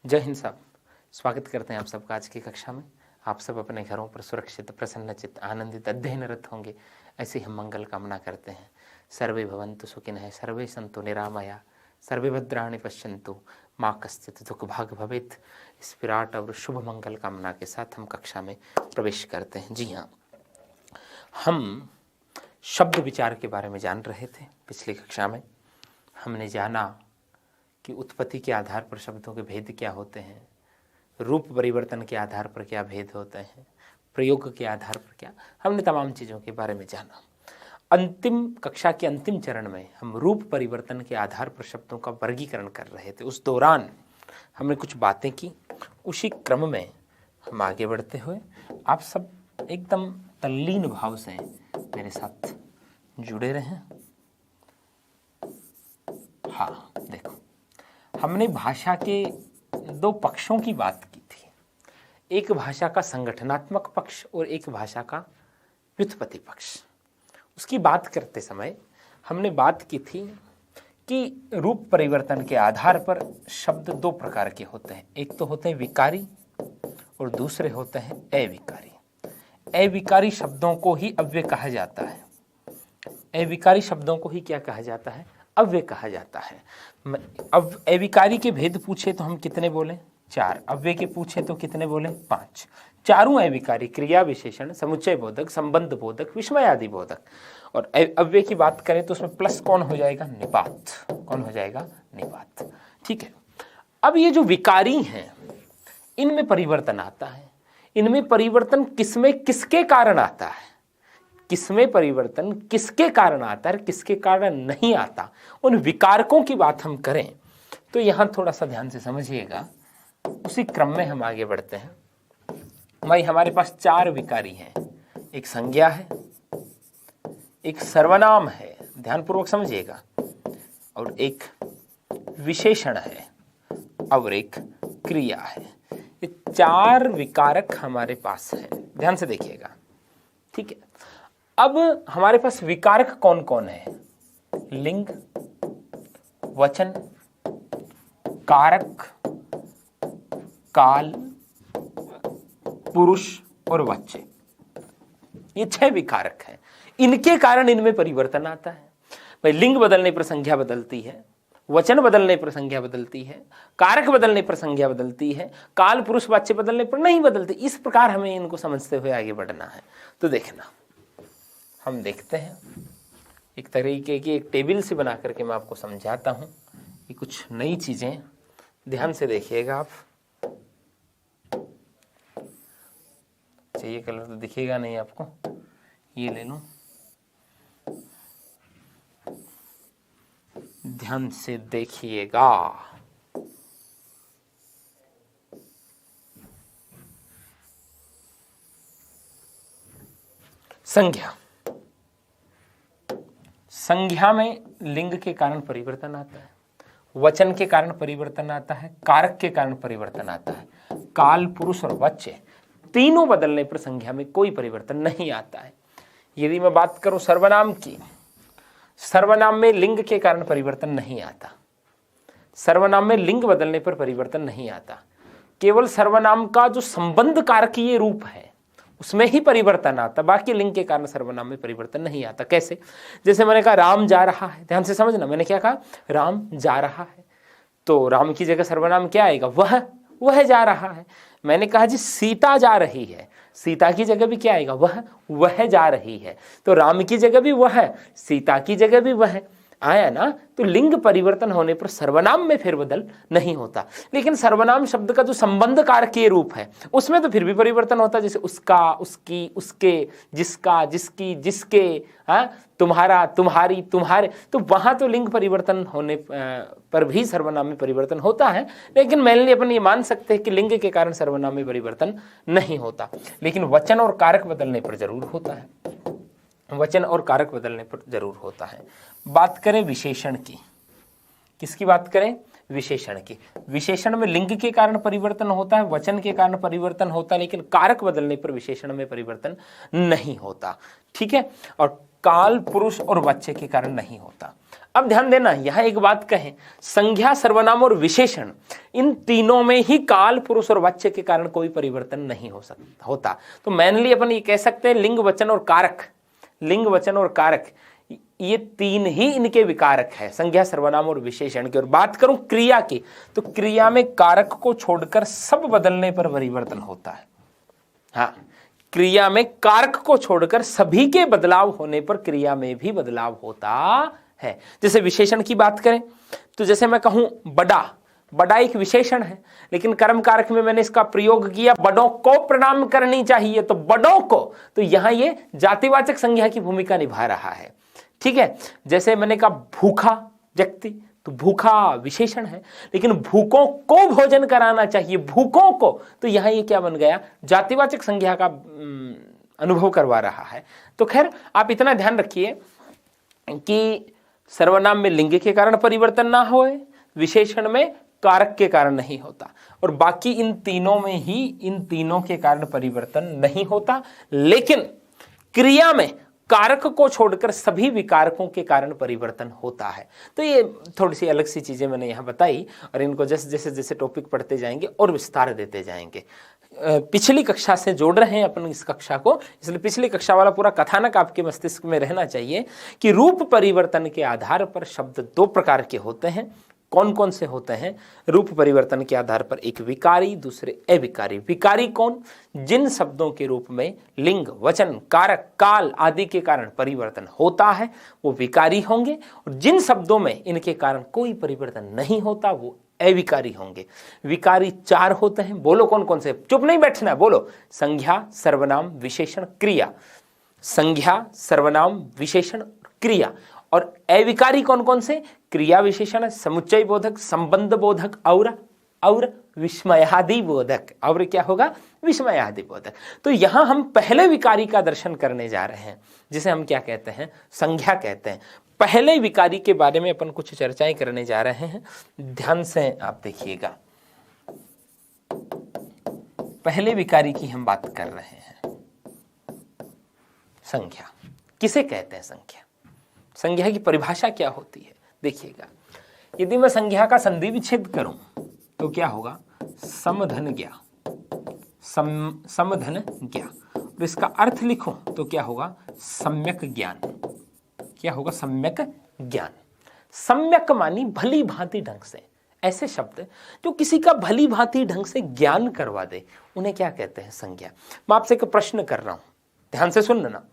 जय हिंद साहब, स्वागत करते हैं आप सबका आज की कक्षा में। आप सब अपने घरों पर सुरक्षित, प्रसन्नचित, आनंदित, अध्ययनरत होंगे, ऐसी हम मंगल कामना करते हैं। सर्वे भवन्तु सुखिनः, सर्वे सन्तु निरामया, सर्वे भद्राणि पश्यन्तु, माँ कश्चित् दुःखभाग् भवेत्। इस विराट और शुभ मंगल कामना के साथ हम कक्षा में प्रवेश करते हैं। जी हाँ, हम शब्द विचार के बारे में जान रहे थे। पिछली कक्षा में हमने जाना कि उत्पत्ति के आधार पर शब्दों के भेद क्या होते हैं, रूप परिवर्तन के आधार पर क्या भेद होते हैं, प्रयोग के आधार पर क्या, हमने तमाम चीज़ों के बारे में जाना। अंतिम कक्षा के अंतिम चरण में हम रूप परिवर्तन के आधार पर शब्दों का वर्गीकरण कर रहे थे। उस दौरान हमने कुछ बातें की। उसी क्रम में हम आगे बढ़ते हुए आप सब एकदम तल्लीन भाव से मेरे साथ जुड़े रहें। हाँ, देखो, हमने भाषा के दो पक्षों की बात की थी, एक भाषा का संगठनात्मक पक्ष और एक भाषा का व्युत्पत्ति पक्ष। उसकी बात करते समय हमने बात की थी कि रूप परिवर्तन के आधार पर शब्द दो प्रकार के होते हैं, एक तो होते हैं विकारी और दूसरे होते हैं अविकारी। अविकारी शब्दों को ही अव्यय कहा जाता है। अविकारी शब्दों को ही क्या कहा जाता है? अव्यय कहा जाता है। अब अविकारी के भेद पूछे तो हम कितने बोले? 4। अव्यय के पूछे तो कितने बोले? 5। चारों अविकारी क्रिया विशेषण, समुच्चय बोधक, संबंध बोधक, विस्मय आदि बोधक। और अव्यय की बात करें तो उसमें प्लस कौन हो जाएगा? निपात। कौन हो जाएगा? निपात। ठीक है। अब ये जो विकारी हैं, इनमें परिवर्तन आता है। इनमें परिवर्तन किसमें किसके कारण आता है? किसमें परिवर्तन किसके कारण आता है, किसके कारण नहीं आता, उन विकारकों की बात हम करें तो यहां थोड़ा सा ध्यान से समझिएगा। उसी क्रम में हम आगे बढ़ते हैं। भाई, हमारे पास 4 विकारी हैं। एक संज्ञा है, एक सर्वनाम है, ध्यानपूर्वक समझिएगा, और एक विशेषण है, और एक क्रिया है। ये 4 विकारक हमारे पास हैं। ध्यान से देखिएगा, ठीक है। अब हमारे पास विकारक कौन कौन है? लिंग, वचन, कारक, काल, पुरुष और वाच्य। ये 6 विकारक हैं। इनके कारण इनमें परिवर्तन आता है। भाई, लिंग बदलने पर संज्ञा बदलती है, वचन बदलने पर संज्ञा बदलती है, कारक बदलने पर संज्ञा बदलती है, काल, पुरुष, वाच्य बदलने पर नहीं बदलती। इस प्रकार हमें इनको समझते हुए आगे बढ़ना है। तो देखना, हम देखते हैं एक तरीके की एक टेबल से बना करके मैं आपको समझाता हूं। ये कुछ नई चीजें, ध्यान से देखिएगा आप। चाहिए कलर तो दिखेगा नहीं आपको, ये ले लो, ध्यान से देखिएगा। संज्ञा, संज्ञा में लिंग के कारण परिवर्तन आता है, वचन के कारण परिवर्तन आता है, कारक के कारण परिवर्तन आता है, काल, पुरुष और वाच्य तीनों बदलने पर संज्ञा में कोई परिवर्तन नहीं आता है। यदि मैं बात करूं सर्वनाम की, सर्वनाम में लिंग के कारण परिवर्तन नहीं आता। सर्वनाम में लिंग बदलने पर परिवर्तन नहीं आता। केवल सर्वनाम का जो संबंध कारकीय रूप है उसमें ही परिवर्तन आता, बाकी लिंग के कारण सर्वनाम में परिवर्तन नहीं आता। कैसे? जैसे मैंने कहा राम जा रहा है, ध्यान से समझना, मैंने क्या कहा? राम जा रहा है, तो राम की जगह सर्वनाम क्या आएगा? वह जा रहा है। मैंने कहा जी सीता जा रही है, सीता की जगह भी क्या आएगा? वह जा रही है। तो राम की जगह भी वह, सीता की जगह भी वह आया ना। तो लिंग परिवर्तन होने पर सर्वनाम में फिर बदल नहीं होता। लेकिन सर्वनाम शब्द का जो संबंध कारकीय रूप है उसमें तो फिर भी परिवर्तन होता है। जैसे उसका, उसकी, उसके, जिसका, जिसकी, जिसके, तुम्हारा, तुम्हारी, तुम्हारे, तो वहां तो लिंग परिवर्तन होने पर भी सर्वनाम में परिवर्तन होता है। लेकिन मैंने अपन ये मान सकते हैं कि लिंग के कारण सर्वनाम में परिवर्तन नहीं होता, लेकिन वचन और कारक बदलने पर जरूर होता है। वचन और कारक बदलने पर जरूर होता है। बात करें विशेषण की, किसकी बात करें? विशेषण की। विशेषण में लिंग के कारण परिवर्तन होता है, वचन के कारण परिवर्तन होता है, लेकिन कारक बदलने पर विशेषण में परिवर्तन नहीं होता। ठीक है। और काल, पुरुष और वाच्य के कारण नहीं होता। अब ध्यान देना, यहां एक बात कहें, संज्ञा, सर्वनाम और विशेषण, इन तीनों में ही काल, पुरुष और वाच्य के कारण कोई परिवर्तन नहीं हो सकता होता। तो मेनली अपन ये कह सकते हैं लिंग, वचन और कारक, लिंग, वचन और कारक, ये तीन ही इनके विकारक है, संज्ञा, सर्वनाम और विशेषण की। और बात करूं क्रिया की, तो क्रिया में कारक को छोड़कर सब बदलने पर परिवर्तन होता है। हाँ, क्रिया में कारक को छोड़कर सभी के बदलाव होने पर क्रिया में भी बदलाव होता है। जैसे विशेषण की बात करें तो जैसे मैं कहूं बड़ा, बड़ा एक विशेषण है, लेकिन कर्म कारक में मैंने इसका प्रयोग किया बड़ों को प्रणाम करनी चाहिए, तो बड़ों को, तो यहां ये जातिवाचक संज्ञा की भूमिका निभा रहा है। ठीक है, जैसे मैंने कहा भूखा व्यक्ति, तो भूखा विशेषण है, लेकिन भूखों को भोजन कराना चाहिए, भूखों को, तो यहां ये क्या बन गया, जातिवाचक संज्ञा का अनुभव करवा रहा है। तो खैर आप इतना ध्यान रखिए कि सर्वनाम में लिंग के कारण परिवर्तन ना होए, विशेषण में कारक के कारण नहीं होता, और बाकी इन तीनों में ही, इन तीनों के कारण परिवर्तन नहीं होता, लेकिन क्रिया में कारक को छोड़कर सभी विकारकों के कारण परिवर्तन होता है। तो ये थोड़ी सी अलग सी चीजें मैंने यहाँ बताई, और इनको जैसे जैसे जैसे टॉपिक पढ़ते जाएंगे और विस्तार देते जाएंगे। पिछली कक्षा से जोड़ रहे हैं अपन इस कक्षा को, इसलिए पिछली कक्षा वाला पूरा कथानक आपके मस्तिष्क में रहना चाहिए कि रूप परिवर्तन के आधार पर शब्द दो प्रकार के होते हैं। कौन कौन से होते हैं? रूप परिवर्तन के आधार पर एक विकारी, दूसरे अविकारी। विकारी कौन? जिन शब्दों के रूप में लिंग, वचन, कारक, काल आदि के कारण परिवर्तन होता है वो विकारी होंगे, और जिन शब्दों में इनके कारण कोई परिवर्तन नहीं होता वो अविकारी होंगे। विकारी चार होते हैं, बोलो कौन कौन से, चुप नहीं बैठना, बोलो। संज्ञा, सर्वनाम, विशेषण, क्रिया। संज्ञा, सर्वनाम, विशेषण, क्रिया। और अविकारी कौन कौन से? क्रिया विशेषण, समुच्चय बोधक, संबंध बोधक और विस्मयादि बोधक। और क्या होगा? विस्मयादि बोधक। तो यहां हम पहले विकारी का दर्शन करने जा रहे हैं, जिसे हम क्या कहते हैं? संज्ञा कहते हैं। पहले विकारी के बारे में अपन कुछ चर्चाएं करने जा रहे हैं, ध्यान से आप देखिएगा। पहले विकारी की हम बात कर रहे हैं। संज्ञा किसे कहते हैं? संज्ञा, संज्ञा की परिभाषा क्या होती है? देखिएगा, यदि मैं संज्ञा का संधि विच्छेद करूं तो क्या होगा? समधन ज्ञा, समधन ज्ञा। और इसका अर्थ लिखूं तो क्या होगा? सम्यक ज्ञान। क्या होगा? सम्यक ज्ञान। सम्यक मानी भली भांति ढंग से। ऐसे शब्द जो किसी का भली भांति ढंग से ज्ञान करवा दे, उन्हें क्या कहते हैं? संज्ञा। मैं आपसे एक प्रश्न कर रहा हूं, ध्यान से सुनना,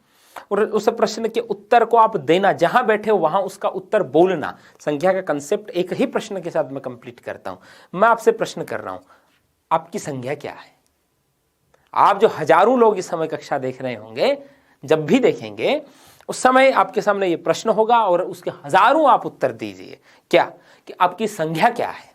और उस प्रश्न के उत्तर को आप देना, जहां बैठे हो वहां उसका उत्तर बोलना। संज्ञा का कंसेप्ट एक ही प्रश्न के साथ मैं कंप्लीट करता हूं। मैं आपसे प्रश्न कर रहा हूं, आपकी संज्ञा क्या है? आप जो हजारों लोग इस समय कक्षा देख रहे होंगे, जब भी देखेंगे उस समय आपके सामने ये प्रश्न होगा और उसके हजारों आप उत्तर दीजिए। क्या कि आपकी संज्ञा क्या है?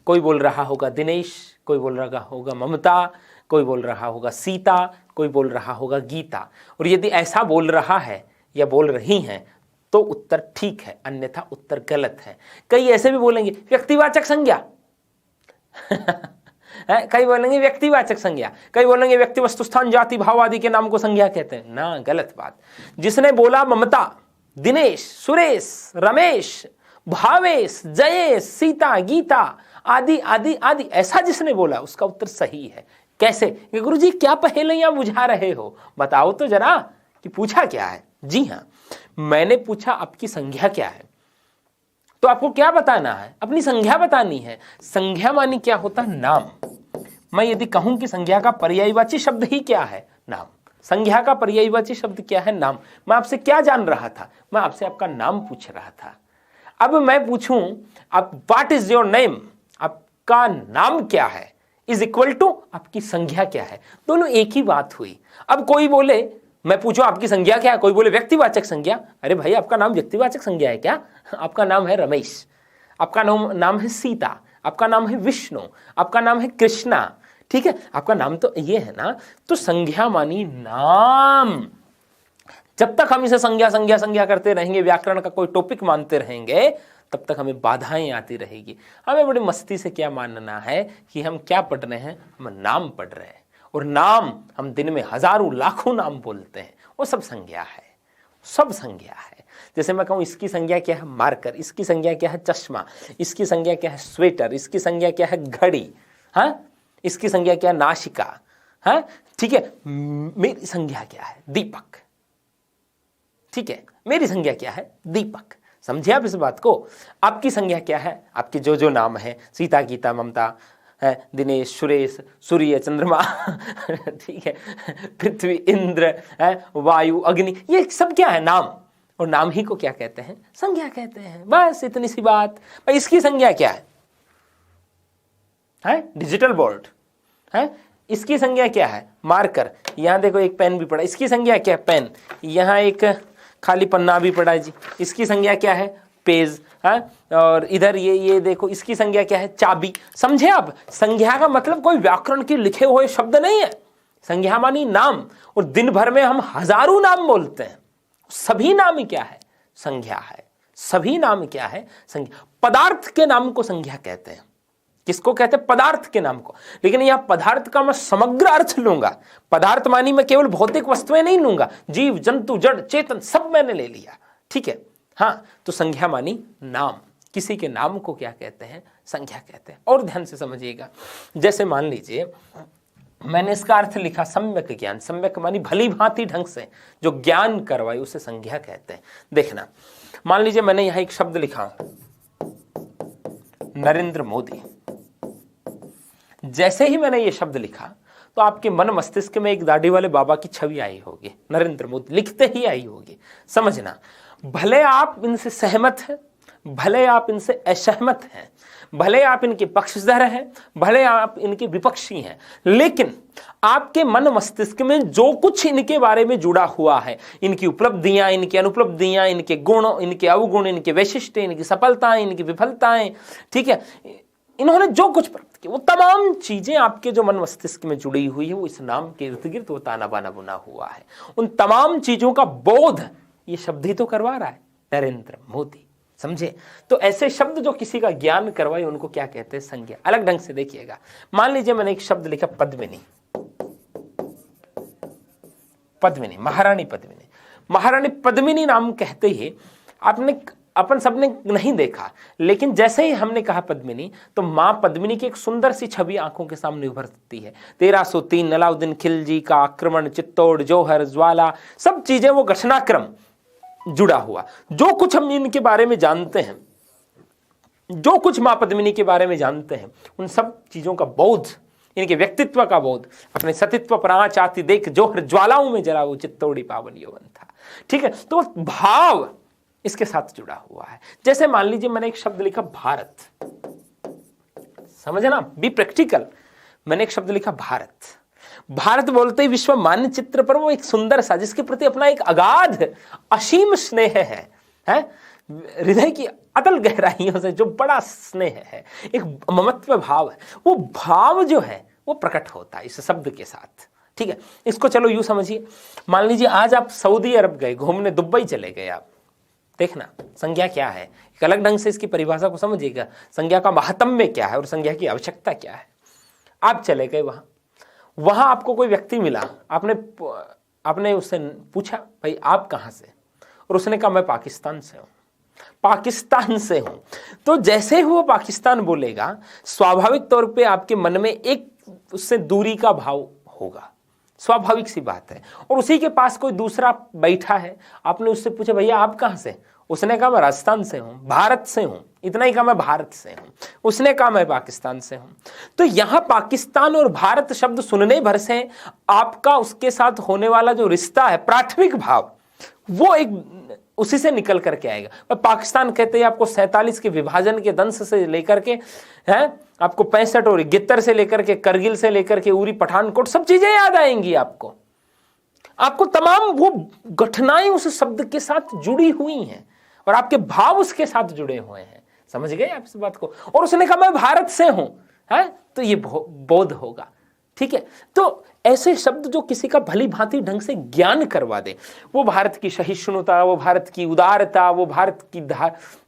कोई बोल रहा होगा दिनेश, कोई बोल रहा होगा ममता, कोई बोल रहा होगा सीता, कोई बोल रहा होगा गीता। और यदि ऐसा बोल रहा है या बोल रही हैं तो उत्तर ठीक है, अन्यथा उत्तर गलत है। कई ऐसे भी बोलेंगे व्यक्तिवाचक संज्ञा कई बोलेंगे व्यक्तिवाचक संज्ञा, कई बोलेंगे व्यक्ति, वस्तु, स्थान, जाति, भाव आदि के नाम को संज्ञा कहते हैं ना। गलत बात। जिसने बोला ममता, दिनेश, सुरेश, रमेश, भावेश, जयेश, सीता, गीता आदि आदि आदि, ऐसा जिसने बोला उसका उत्तर सही है। कैसे? गुरुजी क्या पहेलियां बुझा रहे हो, बताओ तो जरा कि पूछा क्या है। जी हां, मैंने पूछा आपकी संज्ञा क्या है, तो आपको क्या बताना है? अपनी संज्ञा बतानी है। संज्ञा मानी क्या होता है? नाम। मैं यदि कहूं कि संज्ञा का पर्यायवाची शब्द ही क्या है? नाम। संज्ञा का पर्यायवाची शब्द क्या है? नाम। मैं आपसे क्या जान रहा था? मैं आपसे आपका नाम पूछ रहा था। अब मैं पूछूं आप व्हाट इज योर नेम, आपका नाम क्या है, इज इक्वल टू आपकी संज्ञा क्या है। दोनों एक ही बात हुई। अब कोई बोले, मैं पूछूं आपकी संज्ञा क्या है, कोई बोले व्यक्तिवाचक संज्ञा। अरे भाई, आपका नाम व्यक्तिवाचक संज्ञा है क्या? आपका नाम है रमेश, आपका नाम है सीता, आपका नाम है विष्णु, आपका नाम है कृष्णा, ठीक है, आपका नाम तो ये है ना। तो संज्ञा मानी नाम। जब तक हम इसे संज्ञा संज्ञा संज्ञा करते रहेंगे, व्याकरण का कोई टॉपिक मानते रहेंगे, तब तक हमें बाधाएं आती रहेगी। हमें बड़ी मस्ती से क्या मानना है कि हम क्या पढ़ रहे हैं? हम नाम पढ़ रहे हैं, और नाम हम दिन में हजारों लाखों नाम बोलते हैं, वो सब संज्ञा है। सब संज्ञा है। जैसे मैं कहूँ इसकी संज्ञा क्या है मार्कर, इसकी संज्ञा क्या है चश्मा, इसकी संज्ञा क्या है स्वेटर, इसकी संज्ञा क्या है घड़ी, हाँ, इसकी संज्ञा क्या है नाशिका, हाँ, ठीक है। मेरी संज्ञा क्या है दीपक, ठीक है, मेरी संज्ञा क्या है दीपक। समझे आप इस बात को? आपकी संज्ञा क्या है? आपके जो जो नाम है, सीता, गीता, ममता, है दिनेश, सुरेश, सूर्य, चंद्रमा, ठीक है, पृथ्वी, इंद्र, है वायु, अग्नि, ये सब क्या है नाम, और नाम ही को क्या कहते हैं संज्ञा कहते हैं। बस इतनी सी बात। भाई इसकी संज्ञा क्या है डिजिटल बोर्ड, है इसकी संज्ञा क्या है मार्कर, यहां देखो एक पेन भी पड़ा, इसकी संज्ञा क्या है पेन, यहां एक खाली पन्ना भी पड़ा है जी, इसकी संज्ञा क्या है पेज, है और इधर ये देखो इसकी संज्ञा क्या है चाबी। समझे आप? संज्ञा का मतलब कोई व्याकरण के लिखे हुए शब्द नहीं है। संज्ञा मानी नाम, और दिन भर में हम हजारों नाम बोलते हैं, सभी नाम क्या है संज्ञा है। सभी नाम क्या है संज्ञा। पदार्थ के नाम को संज्ञा कहते हैं। किसको कहते हैं? पदार्थ के नाम को। लेकिन यहां पदार्थ का मैं समग्र अर्थ लूंगा। पदार्थ मानी मैं केवल भौतिक वस्तुएं नहीं लूंगा, जीव जंतु जड़ चेतन सब मैंने ले लिया, ठीक है। हाँ, तो संज्ञा मानी नाम। किसी के नाम को क्या कहते हैं संज्ञा कहते हैं। और ध्यान से समझिएगा, जैसे मान लीजिए मैंने इसका अर्थ लिखा सम्यक ज्ञान। सम्यक मानी भली भांति ढंग से जो ज्ञान करवाए उसे संज्ञा कहते हैं। देखना, मान लीजिए मैंने यहां एक शब्द लिखा नरेंद्र मोदी। जैसे ही मैंने ये शब्द लिखा तो आपके मन मस्तिष्क में एक दाढ़ी वाले बाबा की छवि आई होगी, नरेंद्र मोदी लिखते ही आई होगी। समझना, भले आप इनसे सहमत हैं, भले आप इनसे असहमत हैं, भले आप इनके पक्षधर हैं, भले आप इनके विपक्षी हैं, लेकिन आपके मन मस्तिष्क में जो कुछ इनके बारे में जुड़ा हुआ है, इनकी उपलब्धियां, इनकी अनुपलब्धियां, इनके गुण, इनके अवगुण, इनके वैशिष्ट्य, इनकी सफलताएं, इनकी विफलताएं, ठीक है, इन्होंने जो कुछ प्राप्त किया वो तमाम चीजें आपके जो मन मस्तिष्क में जुड़ी हुई है वो इस नाम के इर्द गिर्द वो ताना बाना बुना हुआ है। उन तमाम चीजों का बोध ये शब्द ही तो करवा रहा है, नरेंद्र मोदी। समझे? तो ऐसे शब्द जो किसी का ज्ञान करवाए उनको क्या कहते हैं संज्ञा। अलग ढंग से देखिएगा, मान लीजिए मैंने एक शब्द लिखा पद्मिनी। पद्मिनी, महारानी पद्मिनी। महारानी पद्मिनी नाम कहते ही अपन सबने नहीं देखा, लेकिन जैसे ही हमने कहा पद्मिनी तो मां पद्मिनी की एक सुंदर सी छवि आंखों के सामने उभरती है। 1303 अलाउद्दीन खिलजी का आक्रमण, चित्तौड़, जौहर, ज्वाला, सब चीजें वो घटनाक्रम जुड़ा हुआ। जो कुछ हम इनके बारे में जानते हैं, जो कुछ मां पद्मिनी के बारे में जानते हैं, उन सब चीजों का बोध, इनके व्यक्तित्व का बोध, अपने सतीत्व पर आँच आती देख जौहर ज्वालाओं में जला वो चित्तौड़ी पावन यौवन था। ठीक है, तो भाव इसके साथ जुड़ा हुआ है। जैसे मान लीजिए मैंने एक शब्द लिखा भारत। समझे ना, बी प्रैक्टिकल। मैंने एक शब्द लिखा भारत। भारत बोलते ही विश्व मानचित्र पर वो एक सुंदर सा, जिसके प्रति अपना एक अगाध असीम स्नेह है हृदय की अतल गहराइयों से जो बड़ा स्नेह है, एक ममत्व भाव है, वो भाव जो है वो प्रकट होता है इस शब्द के साथ। ठीक है, इसको चलो यूं समझिए, मान लीजिए आज आप सऊदी अरब गए घूमने, दुबई चले गए आप, देखना संज्ञा क्या है, एक अलग ढंग से इसकी परिभाषा को समझिएगा, संज्ञा का महात्म्य क्या है और संज्ञा की आवश्यकता क्या है। आप चले गए वहां आपको कोई व्यक्ति मिला, आपने उससे पूछा भाई आप कहां से, और उसने कहा मैं पाकिस्तान से हूं। पाकिस्तान से हूं, तो जैसे ही वो पाकिस्तान बोलेगा स्वाभाविक तौर पे आपके मन में एक उससे दूरी का भाव होगा, स्वाभाविक सी बात है। और उसी के पास कोई दूसरा बैठा है, आपने उससे पूछा भैया आप कहां से, उसने कहा मैं राजस्थान से हूं, भारत से हूं, इतना ही कहा मैं भारत से हूं, उसने कहा मैं पाकिस्तान से हूं। तो यहां पाकिस्तान और भारत शब्द सुनने भर से आपका उसके साथ होने वाला जो रिश्ता है, प्राथमिक भाव, वो एक उसी से निकल करके आएगा। पाकिस्तान कहते हैं आपको 47 के विभाजन के दंश से लेकर के हैं, आपको 65 और 71 से लेकर के करगिल से लेकर के उरी पठानकोट सब चीजें याद आएंगी आपको तमाम वो घटनाएं उस शब्द के साथ जुड़ी हुई हैं और आपके भाव उसके साथ जुड़े हुए हैं। समझ गए आप इस बात को? और उसने कहा मैं भारत से हूं, है तो ये बोध होगा। ठीक है, तो ऐसे शब्द जो किसी का भली भांति ढंग से ज्ञान करवा दे, वो भारत की सहिष्णुता, वो भारत की उदारता, वो भारत की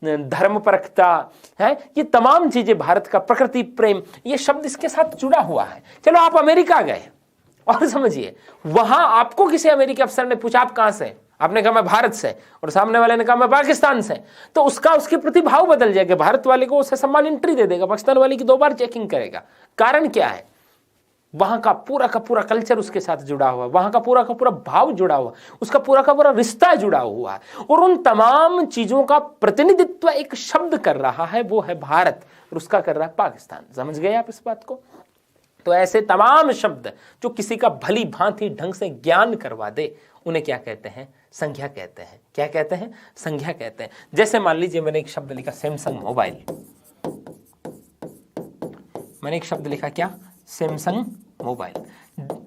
धर्मपरकता है, ये तमाम चीजें, भारत का प्रकृति प्रेम, ये शब्द इसके साथ जुड़ा हुआ है। चलो आप अमेरिका गए और समझिए, वहां आपको किसी अमेरिकी अफसर ने पूछा आप कहां से, आपने कहा मैं भारत से और सामने वाले ने कहा मैं पाकिस्तान से, तो उसका उसके प्रति भाव बदल जाएगा। भारत वाले को उसे सम्मान एंट्री दे देगा, पाकिस्तान वाले की 2 बार चेकिंग करेगा। कारण क्या है? वहां का पूरा कल्चर उसके साथ जुड़ा हुआ, वहां का पूरा भाव जुड़ा हुआ, उसका पूरा रिश्ता जुड़ा हुआ है। और उन तमाम चीजों का प्रतिनिधित्व एक शब्द कर रहा है, वो है भारत, और उसका कर रहा है पाकिस्तान। समझ गए आप इस बात को? तो ऐसे तमाम शब्द जो किसी का भली भांति ढंग से ज्ञान करवा दे, उन्हें क्या कहते हैं? संज्ञा कहते हैं। क्या कहते हैं? संज्ञा कहते हैं। जैसे मान लीजिए मैंने एक शब्द लिखा सैमसंग मोबाइल, मैंने एक शब्द लिखा क्या? Samsung mobile.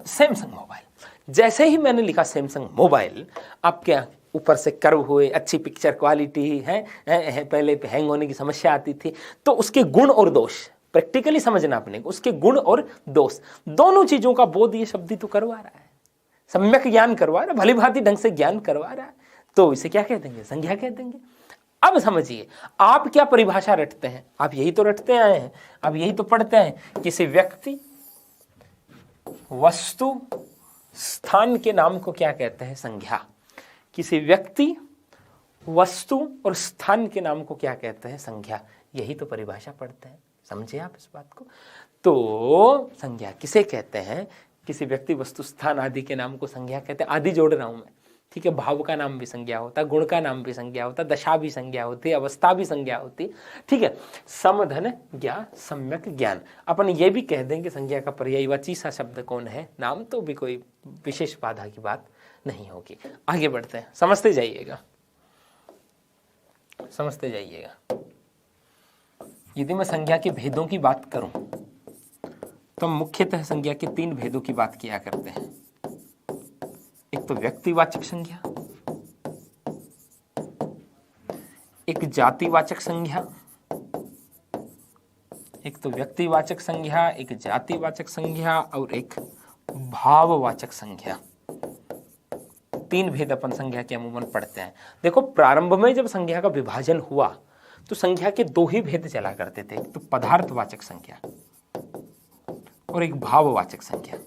सैमसंग मोबाइल, जैसे ही मैंने लिखा सैमसंग मोबाइल, आपके ऊपर से कर्व हुए, अच्छी पिक्चर क्वालिटी है, पहले हैंग होने की समस्या आती थी, तो उसके गुण और दोष प्रैक्टिकली समझना अपने को, उसके गुण और दोष दोनों चीजों का बोध ये शब्द ही तो करवा रहा है, सम्यक ज्ञान करवा रहा है, भली भांति ढंग से ज्ञान करवा रहा है, तो इसे क्या कह देंगे? संज्ञा कह देंगे। अब समझिए आप क्या परिभाषा रटते हैं, आप यही तो रटते आए हैं, आप यही तो पढ़ते हैं, किसी व्यक्ति, वस्तु, स्थान के नाम को क्या कहते हैं? संज्ञा। किसी व्यक्ति, वस्तु और स्थान के नाम को क्या कहते हैं? संज्ञा। यही तो परिभाषा पढ़ते हैं, समझे आप इस बात को? तो संज्ञा किसे कहते हैं? किसी व्यक्ति, वस्तु, स्थान आदि के नाम को संज्ञा कहते हैं। आदि जोड़ रहा हूं मैं, ठीक है? भाव का नाम भी संज्ञा होता, गुण का नाम भी संज्ञा होता, दशा भी संज्ञा होती, अवस्था भी संज्ञा होती, ठीक है? समधन ज्ञान, सम्यक ज्ञान। अपन ये भी कह देंगे संज्ञा का पर्यायवाची सा शब्द कौन है? नाम। तो भी कोई विशेष बाधा की बात नहीं होगी। आगे बढ़ते हैं, समझते जाइएगा, समझते जाइएगा। यदि मैं संज्ञा के भेदों की बात करूं तो मुख्यतः संज्ञा के 3 भेदों की बात किया करते हैं। एक तो व्यक्तिवाचक संज्ञा, एक जातिवाचक संज्ञा, एक तो व्यक्तिवाचक संज्ञा, एक जातिवाचक संज्ञा और एक भाववाचक संज्ञा। 3 भेद अपन संज्ञा के अमूमन पढ़ते हैं। देखो, प्रारंभ में जब संज्ञा का विभाजन हुआ तो संज्ञा के 2 ही भेद चला करते थे, एक तो पदार्थवाचक संज्ञा और एक भाववाचक संज्ञा,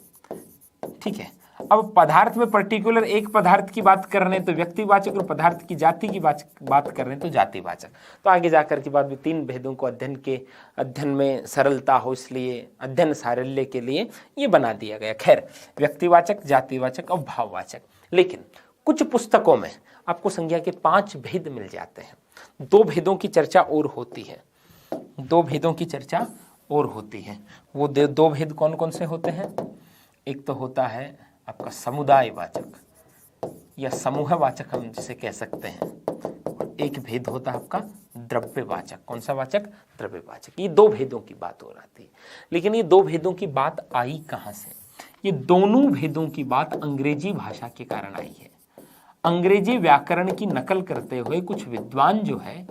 ठीक है? अब पदार्थ में पर्टिकुलर एक पदार्थ की बात कर रहे हैं तो व्यक्तिवाचक, और पदार्थ की जाति की बात कर रहे हैं तो जातिवाचक। तो आगे जाकर के बाद भी 3 भेदों को अध्ययन में सरलता हो, इसलिए अध्ययन सारल्य के लिए ये बना दिया गया। खैर, व्यक्तिवाचक, जातिवाचक और भाववाचक। लेकिन कुछ पुस्तकों में आपको संज्ञा के 5 भेद मिल जाते हैं। 2 भेदों की चर्चा और होती है, 2 भेदों की चर्चा और होती है। वो 2 भेद कौन कौन से होते हैं? एक तो होता है आपका समुदायवाचक या समूहवाचक, हम जिसे कह सकते हैं, और एक भेद होता है आपका द्रव्यवाचक। कौन सा वाचक? द्रव्यवाचक। ये 2 भेदों की बात हो रही थी। लेकिन ये 2 भेदों की बात आई कहाँ से? ये दोनों भेदों की बात अंग्रेजी भाषा के कारण आई है। अंग्रेजी व्याकरण की नकल करते हुए कुछ विद्वान जो है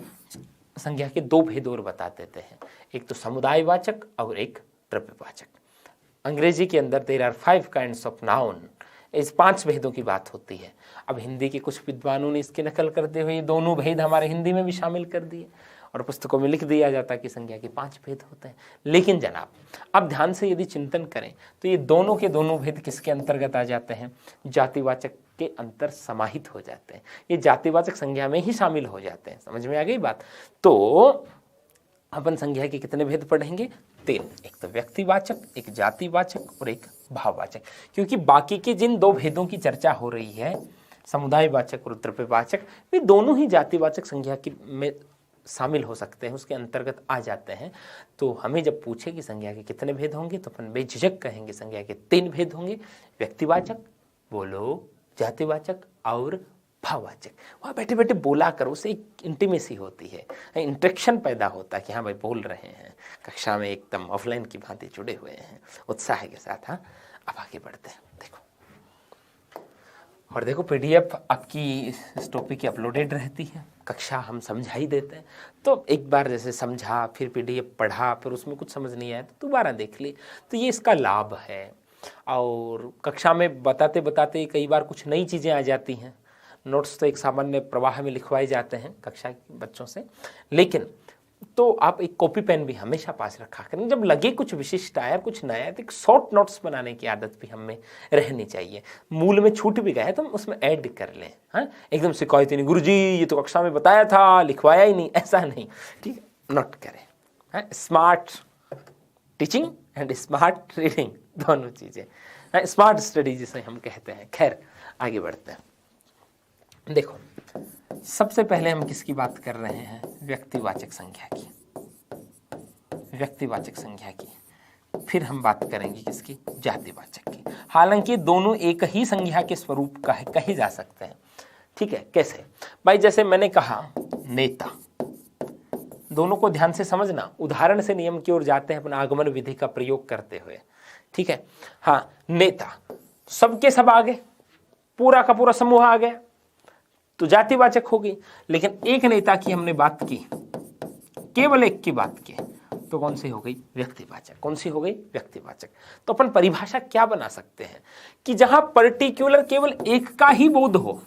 संज्ञा के 2 भेद और बता देते हैं, एक तो समुदायवाचक और एक द्रव्यवाचक। अंग्रेजी के अंदर there are 5 kinds of noun, इस 5 भेदों की बात होती है। अब हिंदी के कुछ विद्वानों ने इसकी नकल करते हुए ये दोनों भेद हमारे हिंदी में भी शामिल कर दिए और पुस्तकों में लिख दिया जाता है कि संज्ञा के 5 भेद होते हैं। लेकिन जनाब, अब ध्यान से यदि चिंतन करें तो ये दोनों के दोनों भेद किसके अंतर्गत आ जाते हैं? जातिवाचक के अंतर समाहित हो जाते हैं, ये जातिवाचक संज्ञा में ही शामिल हो जाते हैं। समझ में आ गई बात? तो अपन संज्ञा के कितने भेद पढ़ेंगे? 3। एक तो व्यक्तिवाचक, एक जातिवाचक और एक भाववाचक। क्योंकि बाकी के जिन 2 भेदों की चर्चा हो रही है, समुदायवाचक और द्रव्यवाचक, वे दोनों ही जातिवाचक संज्ञा की में शामिल हो सकते हैं, उसके अंतर्गत आ जाते हैं। तो हमें जब पूछे कि संज्ञा के कितने भेद होंगे तो अपन बेझिझक कहेंगे संज्ञा के 3 भेद होंगे, व्यक्तिवाचक, बोलो, जातिवाचक और भाववाचक। वहाँ बैठे बैठे बोला करो, उससे एक इंटीमेसी होती है, इंटरेक्शन पैदा होता है कि हाँ भाई बोल रहे हैं, कक्षा में एकदम ऑफलाइन की भांति जुड़े हुए हैं उत्साह के साथ। हाँ, अब आगे बढ़ते हैं। देखो, और देखो PDF आपकी इस टॉपिक की अपलोडेड रहती है, कक्षा हम समझा ही देते हैं। तो एक बार जैसे समझा, फिर PDF पढ़ा, फिर उसमें कुछ समझ नहीं आया तो दोबारा देख ली, तो ये इसका लाभ है। और कक्षा में बताते बताते कई बार कुछ नई चीज़ें आ जाती हैं। नोट्स तो एक सामान्य प्रवाह में लिखवाए जाते हैं कक्षा के बच्चों से, लेकिन तो आप एक कॉपी पेन भी हमेशा पास रखा करें। जब लगे कुछ विशिष्ट आया, कुछ नया, तो एक शॉर्ट नोट्स बनाने की आदत भी हमें रहनी चाहिए। मूल में छूट भी गया तो हम उसमें ऐड कर लें। हाँ, एकदम शिकायत ही नहीं, गुरुजी ये तो कक्षा में बताया था, लिखवाया ही नहीं, ऐसा नहीं। ठीक है, नोट करें। हाँ, smart teaching and smart reading दोनों चीज़ें, स्मार्ट स्टडी जिसे हम कहते हैं। खैर आगे बढ़ते हैं। देखो, सबसे पहले हम किसकी बात कर रहे हैं? व्यक्तिवाचक संज्ञा की, व्यक्तिवाचक संज्ञा की। फिर हम बात करेंगे किसकी? जातिवाचक की। हालांकि दोनों एक ही संज्ञा के स्वरूप का कहे जा सकते हैं। ठीक है, कैसे भाई? जैसे मैंने कहा नेता, दोनों को ध्यान से समझना, उदाहरण से नियम की ओर जाते हैं अपना आगमन विधि का प्रयोग करते हुए। ठीक है, हाँ, नेता, सबके सब आ गए, पूरा का पूरा समूह आ गया तो जातिवाचक होगी। लेकिन एक नेता की हमने बात की, केवल एक की बात की, तो कौन सी हो गई? व्यक्तिवाचक। कौन सी हो गई? व्यक्तिवाचक। तो अपन परिभाषा क्या बना सकते हैं कि जहां पर्टिकुलर केवल एक का ही बोध हो,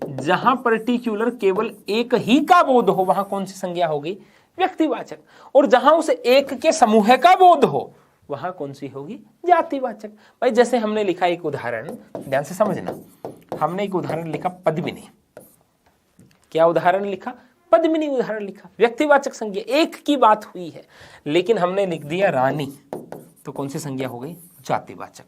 जहां पर्टिकुलर केवल एक ही का बोध हो, वहां कौन सी संज्ञा होगी? व्यक्तिवाचक। और जहां उस एक के समूह का बोध हो, वहां कौन सी होगी? जातिवाचक। भाई जैसे हमने लिखा एक उदाहरण, ध्यान से समझना, हमने एक उदाहरण लिखा पद्मिनी। क्या उदाहरण लिखा? पद्मिनी उदाहरण लिखा। व्यक्तिवाचक संज्ञा, एक की बात हुई है, लेकिन हमने लिख दिया रानी, तो कौन सी संज्ञा हो गई? जातिवाचक।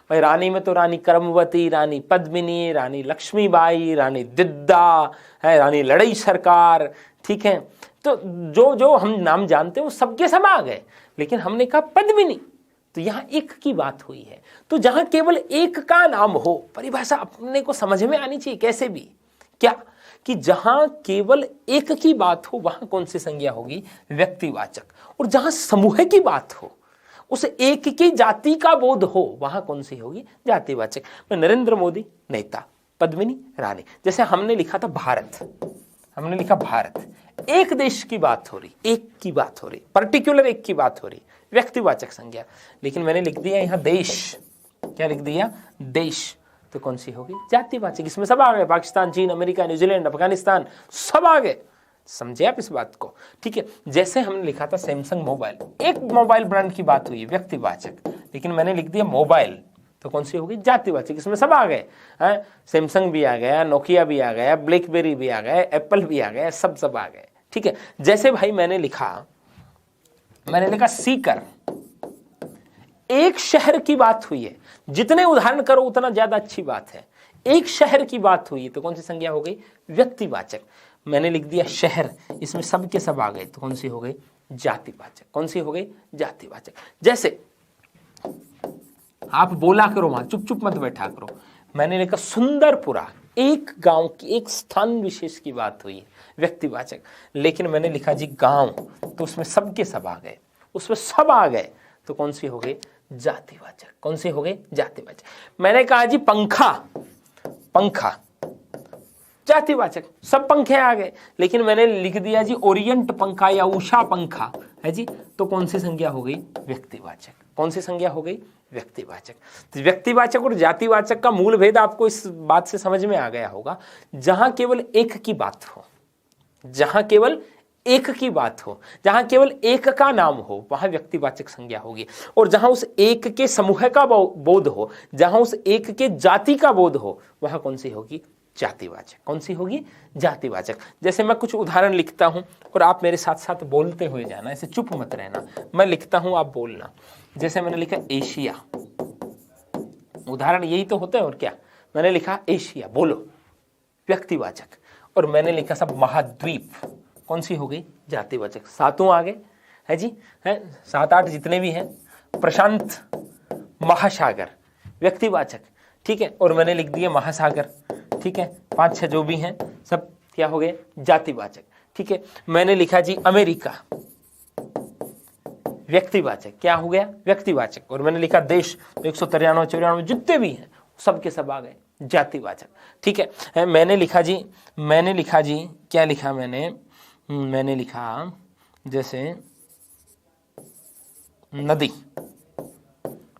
भाई रानी में तो रानी कर्मवती, रानी पद्मिनी, रानी लक्ष्मीबाई, रानी दिद्दा है, रानी लड़ई सरकार। ठीक है, तो जो जो हम नाम जानते हैं वो सबके सब आ गए, लेकिन हमने कहा पद्मिनी, तो यहां एक की बात हुई है। तो जहां केवल एक का नाम हो, परिभाषा अपने को समझ में आनी चाहिए कैसे भी, क्या कि जहां केवल एक की बात हो वहां कौन सी संज्ञा होगी? व्यक्तिवाचक। और जहां समूह की बात हो, उस एक की जाति का बोध हो, वहां कौन सी होगी? जातिवाचक। मैं नरेंद्र मोदी नेता, पद्मिनी रानी। जैसे हमने लिखा था भारत, हमने लिखा भारत, एक देश की बात हो रही, एक की बात हो रही, पर्टिकुलर एक की बात हो रही, व्यक्तिवाचक संज्ञा। लेकिन मैंने लिख दिया यहां देश, क्या लिख दिया? देश, तो कौन सी होगी? जातिवाचक। इसमें सब आ गए, पाकिस्तान, चीन, अमेरिका, न्यूजीलैंड, अफगानिस्तान, सब आ गए। समझे आप इस बात को? ठीक है, जैसे हमने लिखा था सैमसंग मोबाइल, एक मोबाइल ब्रांड की बात हुई, व्यक्तिवाचक, लेकिन मैंने लिख दिया मोबाइल, तो कौन सी होगी? जातिवाचक। इसमें सब आ गए, सैमसंग भी आ गया, नोकिया भी आ गया, ब्लैकबेरी भी आ गया, एप्पल भी आ गया, सब आ गए। ठीक है, जैसे भाई मैंने लिखा सीकर, एक शहर की बात हुई है, जितने उदाहरण करो उतना ज्यादा अच्छी बात है। एक शहर की बात हुई तो कौन सी संज्ञा हो गई? व्यक्तिवाचक। मैंने लिख दिया शहर, इसमें सब के सब आ गए, तो कौन सी हो गई? जातिवाचक। कौन सी हो गई? जातिवाचक। जैसे आप बोला करो वहां, चुप चुप मत बैठा करो। मैंने लिखा सुंदरपुरा, एक गांव की, एक स्थान विशेष की बात हुई, व्यक्तिवाचक। लेकिन मैंने लिखा जी गांव, तो उसमें सब के सब आ गए, उसमें सब आ गए, तो कौन सी हो गई? जातिवाचक। कौन सी हो गई? जातिवाचक। मैंने कहा जी पंखा, पंखा, जातिवाचक, सब पंखे आ गए, लेकिन मैंने लिख दिया जी ओरिएंट पंखा या उषा पंखा है जी, तो कौन सी संज्ञा हो गई? व्यक्तिवाचक। कौन सी संज्ञा हो गई? व्यक्तिवाचक। तो व्यक्तिवाचक और जातिवाचक का मूल भेद आपको इस बात से समझ में आ गया होगा, जहां केवल एक की बात हो, जहां केवल एक की बात हो, जहां केवल एक का नाम हो, वहां व्यक्तिवाचक संज्ञा होगी। और जहां उस एक के समूह का बोध हो, जहां उस एक के जाति का बोध हो, वहां कौन सी होगी? जातिवाचक। कौन सी होगी? जातिवाचक। जैसे मैं कुछ उदाहरण लिखता हूं और आप मेरे साथ साथ बोलते हुए जाना, ऐसे चुप मत रहना। मैं लिखता हूं, आप बोलना। जैसे मैंने लिखा एशिया, उदाहरण यही तो होते हैं और क्या। मैंने लिखा एशिया, बोलो, व्यक्तिवाचक। और मैंने लिखा सब महाद्वीप, कौन सी हो गई? जातिवाचक। सातों आ गए है जी, है 7-8 जितने भी हैं। प्रशांत महासागर, व्यक्तिवाचक। ठीक है, और मैंने लिख दिया महासागर। ठीक है, 5-6 जो भी हैं सब क्या हो गए? जातिवाचक। ठीक है, मैंने लिखा जी अमेरिका, व्यक्तिवाचक। क्या हो गया? व्यक्तिवाचक। और मैंने लिखा देश, 193-94 जितने भी हैं सबके सब आ गए, जातिवाचक। ठीक है, मैंने लिखा जी क्या लिखा मैंने लिखा जैसे नदी,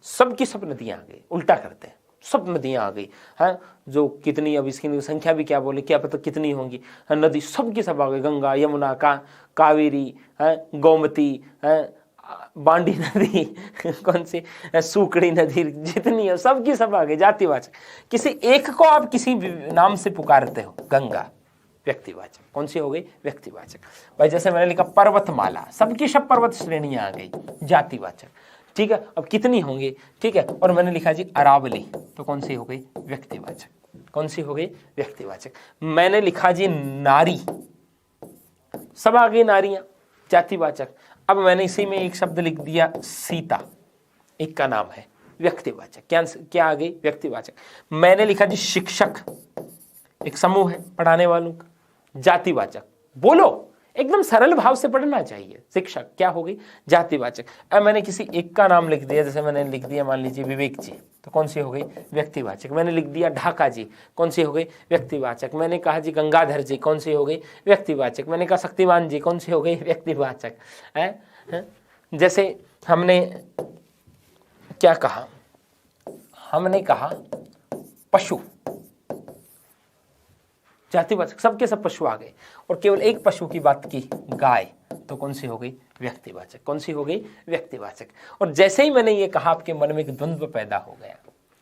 सबकी सब नदियां आ गई, उल्टा करते हैं, सब नदियां आ गई हैं, जो कितनी, अब इसकी संख्या भी क्या बोले, क्या पता कितनी होंगी नदी, सब की सब आ गई। गंगा, यमुना, कावेरी, गोमती, बांडी नदी कौन सी, सूकड़ी नदी, जितनी है सब की सब आ गई, जातिवाचक। किसी एक को आप किसी नाम से पुकारते हो, गंगा, व्यक्तिवाचक। कौन सी हो गई, व्यक्तिवाचक। भाई जैसे मैंने लिखा पर्वतमाला, सबकी सब पर्वत श्रेणियां आ गई, जातिवाचक। ठीक है, अब कितनी होंगी, ठीक है, और मैंने लिखा जी अरावली, तो कौन सी हो गई, व्यक्तिवाचक। कौन सी हो गई, व्यक्तिवाचक। मैंने लिखा जी नारी, सब आ गई नारियां, जातिवाचक। अब मैंने इसी में एक शब्द लिख दिया सीता, एक का नाम है, व्यक्तिवाचक। क्या आ गई, व्यक्तिवाचक। मैंने लिखा जी शिक्षक, एक समूह है पढ़ाने वालों का, जातिवाचक। बोलो, एकदम सरल भाव से पढ़ना चाहिए। शिक्षक क्या हो गई, जातिवाचक। अब मैंने किसी एक का नाम लिख दिया, जैसे मैंने लिख दिया मान लीजिए विवेक जी, तो कौन सी हो गई, व्यक्तिवाचक। मैंने लिख दिया ढाका जी, कौन सी हो गई, व्यक्तिवाचक। मैंने कहा जी गंगाधर जी, कौन सी हो गई, व्यक्तिवाचक। मैंने कहा शक्तिमान जी, कौन सी हो गई, व्यक्तिवाचक। है जैसे हमने क्या कहा, हमने कहा पशु, जातिवाचक। सबके सब पशु आ गए, और केवल एक पशु की बात की, गाय, तो कौन सी हो गई, व्यक्तिवाचक। कौन सी हो गई, व्यक्तिवाचक। और जैसे ही मैंने ये कहा, आपके मन में एक द्वंद्व पैदा हो गया,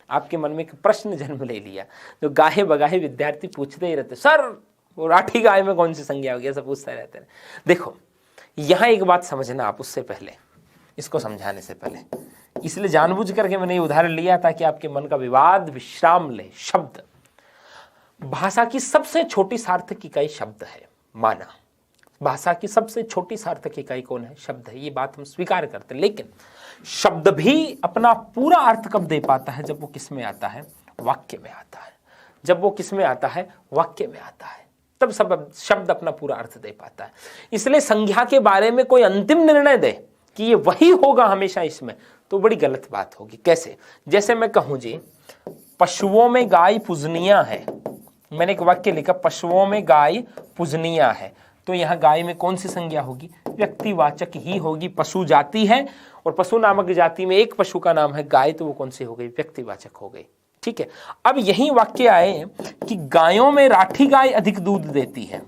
आपके मन में एक प्रश्न जन्म ले लिया। जो गाहे बगाहे विद्यार्थी पूछते ही रहते, सर वो राठी गाय में कौन सी संज्ञा होगी, ऐसा पूछते रहते हैं। देखो यहां एक बात समझना आप, उससे पहले, इसको समझाने से पहले, इसलिए जानबूझ करके मैंने ये उदाहरण लिया ताकि आपके मन का विवाद विश्राम ले। शब्द, भाषा की सबसे छोटी सार्थक इकाई शब्द है, माना। भाषा की सबसे छोटी सार्थक इकाई कौन है, शब्द है। ये बात हम स्वीकार करते हैं, लेकिन शब्द भी अपना पूरा अर्थ कब दे पाता है, जब वो किस में आता है, वाक्य में आता है। जब वो किस में आता है, वाक्य में आता है, तब सब शब्द अपना पूरा अर्थ दे पाता है। इसलिए संज्ञा के बारे में कोई अंतिम निर्णय दे कि ये वही होगा हमेशा इसमें, तो बड़ी गलत बात होगी। कैसे, जैसे मैं कहूं जी पशुओं में गाय पूजनीय है, मैंने एक वाक्य लिखा पशुओं में गाय पूजनीय है, तो यहां गाय में कौन सी संज्ञा होगी, व्यक्तिवाचक ही होगी। पशु जाति है, और पशु नामक जाति में एक पशु का नाम है गाय, तो वो कौन सी हो गई, व्यक्तिवाचक हो गई। ठीक है, अब यही वाक्य आए कि गायों में राठी गाय अधिक दूध देती है,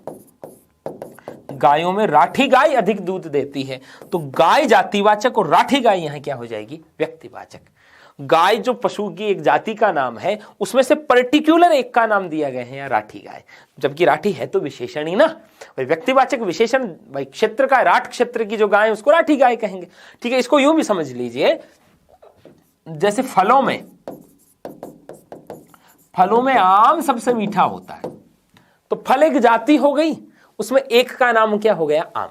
गायों में राठी गाय अधिक दूध देती है, तो गाय जातिवाचक और राठी गाय यहां क्या हो जाएगी, व्यक्तिवाचक। गाय जो पशु की एक जाति का नाम है, उसमें से पर्टिकुलर एक का नाम दिया गया है, या राठी गाय, जबकि राठी है तो विशेषण ही ना, भाई व्यक्तिवाचक विशेषण, भाई क्षेत्र का, राठ क्षेत्र की जो गाय है उसको राठी गाय कहेंगे। ठीक है, इसको यूं भी समझ लीजिए, जैसे फलों में आम सबसे मीठा होता है, तो फल एक जाति हो गई, उसमें एक का नाम क्या हो गया, आम।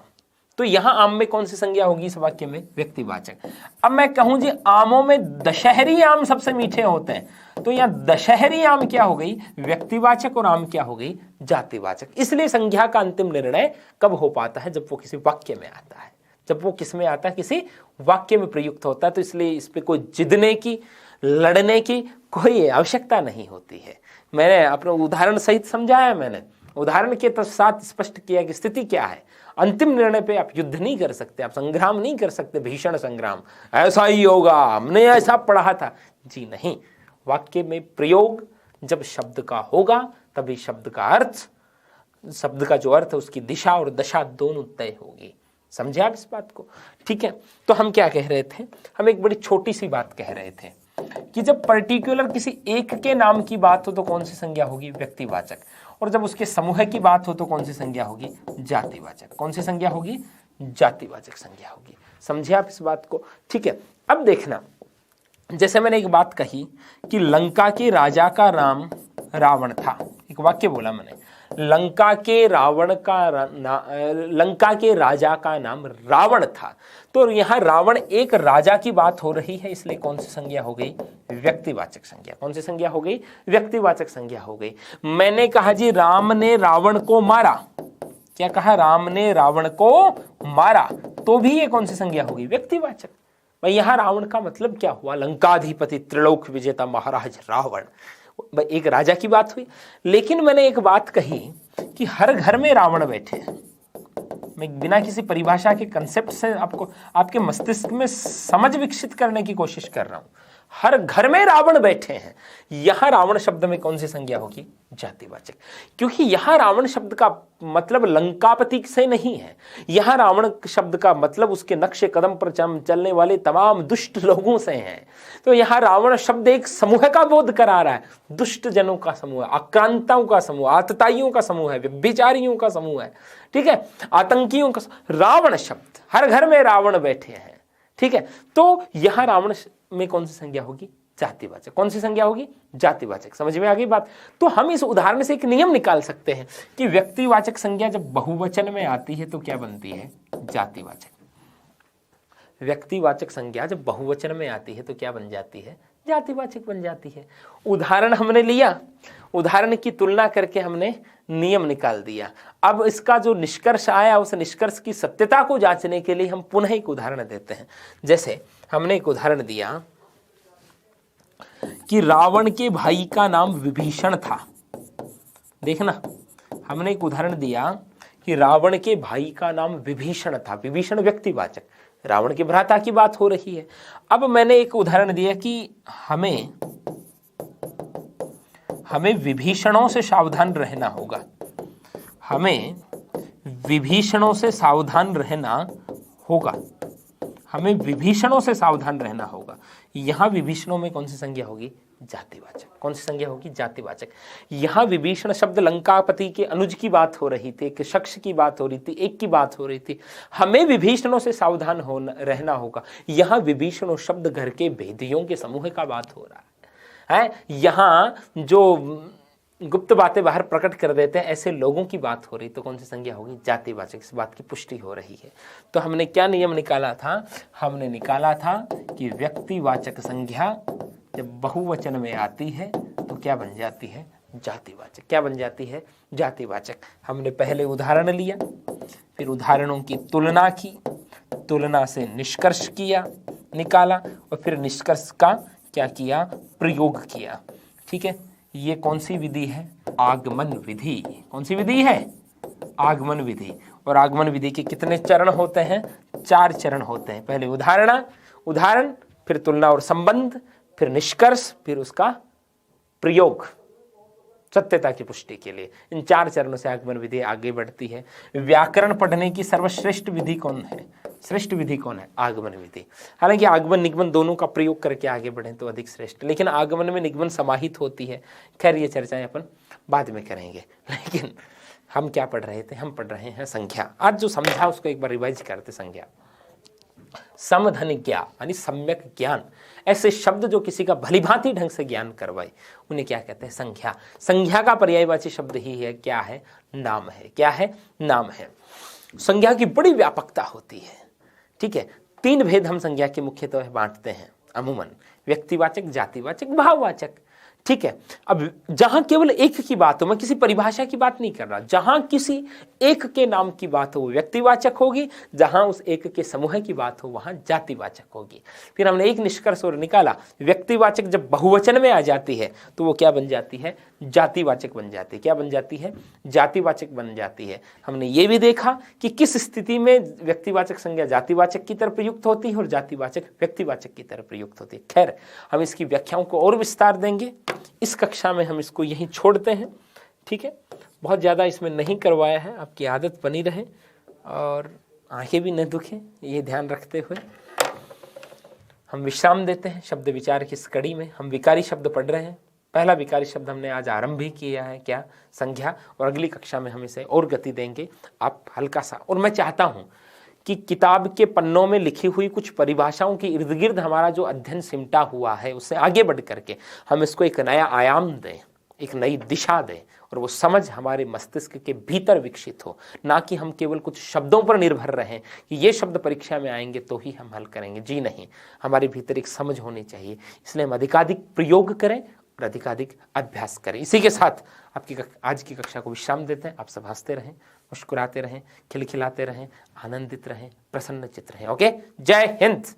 तो यहां आम में कौन सी संज्ञा होगी इस वाक्य में, व्यक्तिवाचक। अब मैं कहूं जी आमों में दशहरी आम सबसे मीठे होते हैं, तो यहां दशहरी आम क्या हो गई, व्यक्तिवाचक, और आम क्या हो गई, जातिवाचक। इसलिए संज्ञा का अंतिम निर्णय कब हो पाता है, जब वो किसी वाक्य में आता है, जब वो किस में आता है, किसी वाक्य में प्रयुक्त होता है। तो इसलिए इस पे कोई जिदने की, लड़ने की कोई आवश्यकता नहीं होती है। मैंने अपना उदाहरण सहित समझाया, मैंने उदाहरण के साथ स्पष्ट किया कि स्थिति क्या है। अंतिम निर्णय पे आप युद्ध नहीं कर सकते, आप संग्राम नहीं कर सकते, भीषण संग्राम, ऐसा ही होगा, हमने ऐसा पढ़ा था, जी नहीं। वाक्य में प्रयोग जब शब्द का होगा, तभी शब्द का अर्थ, शब्द का जो अर्थ है उसकी दिशा और दशा दोनों तय होगी। समझे आप इस बात को? ठीक है, तो हम क्या कह रहे थे, हम एक बड़ी छोटी सी बात कह रहे थे कि जब पर्टिकुलर किसी एक के नाम की बात हो तो कौन सी संज्ञा होगी, व्यक्तिवाचक, और जब उसके समूह की बात हो तो कौन सी संज्ञा होगी, जातिवाचक। कौन सी संज्ञा होगी, जातिवाचक संज्ञा होगी। समझे आप इस बात को? ठीक है, अब देखना, जैसे मैंने एक बात कही कि लंका के राजा का नाम रावण था, एक वाक्य बोला मैंने, लंका के राजा का नाम रावण था, तो यहां रावण एक राजा की बात हो रही है, इसलिए कौन सी संज्ञा हो गई, व्यक्तिवाचक संज्ञा। कौन सी संज्ञा हो गई, व्यक्तिवाचक संज्ञा हो गई। मैंने कहा जी राम ने रावण को मारा, क्या कहा, राम ने रावण को मारा, तो भी ये कौन सी संज्ञा होगी, व्यक्तिवाचक। भाई यहां रावण का मतलब क्या हुआ, लंकाधिपति, त्रिलोक विजेता महाराज रावण, एक राजा की बात हुई। लेकिन मैंने एक बात कही कि हर घर में रावण बैठे हैं। मैं बिना किसी परिभाषा के कंसेप्ट से आपको, आपके मस्तिष्क में समझ विकसित करने की कोशिश कर रहा हूं। हर घर में रावण बैठे हैं, यहां रावण शब्द में कौन सी संज्ञा होगी? जातिवाचक। क्योंकि यहां रावण शब्द का मतलब लंकापति से नहीं है, यहां रावण शब्द का मतलब उसके नक्शे कदम पर चलने वाले तमाम दुष्ट लोगों से है। तो यहां रावण शब्द एक समूह का बोध करा रहा है, दुष्ट जनों का समूह, आक्रांताओं का समूह, आतताइयों का समूह है, व्यभिचारियों का समूह है, ठीक है, आतंकियों का। रावण शब्द, हर घर में रावण बैठे हैं, ठीक है। तो यहां रावण में कौन सी संज्ञा होगी? जातिवाचक। कौन सी संज्ञा होगी? जातिवाचक। समझ में आ गई बात? तो हम इस उदाहरण से एक नियम निकाल सकते हैं कि व्यक्तिवाचक संज्ञा जब बहुवचन में आती है तो क्या बनती है? जातिवाचक। व्यक्तिवाचक संज्ञा जब बहुवचन में आती है तो क्या बन जाती है? जातिवाचक बन जाती है। उदाहरण हमने लिया, उदाहरण की तुलना करके हमने नियम निकाल दिया। अब इसका जो निष्कर्ष आया उस निष्कर्ष की सत्यता को जांचने के लिए हम पुनः एक उदाहरण देते हैं। जैसे हमने एक उदाहरण दिया कि रावण के भाई का नाम विभीषण था। देखना, हमने एक उदाहरण दिया कि रावण के भाई का नाम विभीषण था। विभीषण व्यक्तिवाचक, रावण के भ्राता की बात हो रही है। अब मैंने एक उदाहरण दिया कि हमें विभीषणों से सावधान रहना होगा, हमें विभीषणों से सावधान रहना होगा, हमें विभीषणों से सावधान रहना होगा। यहां विभीषणों में कौन सी संज्ञा होगी? जातिवाचक। कौन सी संज्ञा होगी? जातिवाचक। यहां विभीषण शब्द लंकापति के अनुज की बात हो रही थी, एक शख्स की बात हो रही थी, एक की बात हो रही थी। हमें विभीषणों से सावधान रहना होगा। यहां विभीषणों शब्द घर के भेदियों के समूह का बात हो रहा है। यहां जो गुप्त बातें बाहर प्रकट कर देते हैं ऐसे लोगों की बात हो रही, तो कौन सी संज्ञा होगी? जातिवाचक। इस बात की पुष्टि हो रही है। तो हमने क्या नियम निकाला था? हमने निकाला था कि व्यक्तिवाचक संज्ञा जब बहुवचन में आती है तो क्या बन जाती है? जातिवाचक। क्या बन जाती है? जातिवाचक। हमने पहले उदाहरण लिया, फिर उदाहरणों की तुलना की, तुलना से निष्कर्ष किया, निकाला, और फिर निष्कर्ष का क्या किया? प्रयोग किया। ठीक है, ये कौन सी विधि है? आगमन विधि। कौन सी विधि है? आगमन विधि। और आगमन विधि के कितने चरण होते हैं? 4 चरण होते हैं। पहले उदाहरण, फिर तुलना और संबंध, फिर निष्कर्ष, फिर उसका प्रयोग, सत्यता की पुष्टि के लिए। इन 4 चरणों से आगमन विधि आगे बढ़ती है। व्याकरण पढ़ने की सर्वश्रेष्ठ विधि कौन है? श्रेष्ठ विधि कौन है? आगमन विधि। हालांकि आगमन निगमन दोनों का प्रयोग करके आगे बढ़ें तो अधिक श्रेष्ठ, लेकिन आगमन में निगमन समाहित होती है। खैर, ये चर्चाएं अपन बाद में करेंगे। लेकिन हम क्या पढ़ रहे थे? हम पढ़ रहे हैं संख्या। आज जो समझा उसको एक बार रिवाइज करते। संज्ञा, समधन ज्ञान यानी सम्यक ज्ञान, ऐसे शब्द जो किसी का भलीभांति ढंग से ज्ञान करवाए उन्हें क्या कहते हैं? संख्या। संज्ञा का पर्यायवाची शब्द ही है, क्या है? नाम है। क्या है? नाम है। संज्ञा की बड़ी व्यापकता होती है। ठीक है, 3 भेद हम संज्ञा के मुख्यतः बांटते हैं अमूमन: व्यक्तिवाचक, जातिवाचक, भाववाचक। ठीक है, अब जहां केवल एक की बात हो, मैं किसी परिभाषा की बात नहीं कर रहा, जहां किसी एक के नाम की बात हो वो व्यक्तिवाचक होगी, जहां उस एक के समूह की बात हो वहां जातिवाचक होगी। फिर हमने एक निष्कर्ष और निकाला, व्यक्तिवाचक जब बहुवचन में आ जाती है तो वो क्या बन जाती है? जातिवाचक बन जाती है। क्या बन जाती है? जातिवाचक बन जाती है। हमने ये भी देखा कि किस स्थिति में व्यक्तिवाचक संज्ञा जातिवाचक की तरफ प्रयुक्त होती है और जातिवाचक व्यक्तिवाचक की तरफ प्रयुक्त होती है। खैर, हम इसकी व्याख्याओं को और विस्तार देंगे। इस कक्षा में हम इसको यहीं छोड़ते हैं। ठीक है, बहुत ज़्यादा इसमें नहीं करवाया है, आपकी आदत बनी रहे और आंखें भी न दुखें, ये ध्यान रखते हुए हम विश्राम देते हैं। शब्द विचार की इस कड़ी में हम विकारी शब्द पढ़ रहे हैं। पहला विकारी शब्द हमने आज आरंभ भी किया है, क्या? संज्ञा। और अगली कक्षा में हम इसे और गति देंगे। आप हल्का सा, और मैं चाहता हूँ कि किताब के पन्नों में लिखी हुई कुछ परिभाषाओं के इर्द गिर्द हमारा जो अध्ययन सिमटा हुआ है उससे आगे बढ़ करके हम इसको एक नया आयाम दें, एक नई दिशा दें, और वो समझ हमारे मस्तिष्क के भीतर विकसित हो, ना कि हम केवल कुछ शब्दों पर निर्भर रहें कि ये शब्द परीक्षा में आएंगे तो ही हम हल करेंगे। जी नहीं, हमारे भीतर एक समझ होनी चाहिए। इसलिए हम अधिकाधिक प्रयोग करें और अधिकाधिक अभ्यास करें। इसी के साथ आपकी आज की कक्षा को विश्राम देते हैं। आप सब हंसते रहें, मुस्कुराते रहें, खिलखिलाते रहें, आनंदित रहें, प्रसन्नचित्त रहें। ओके, जय हिंद।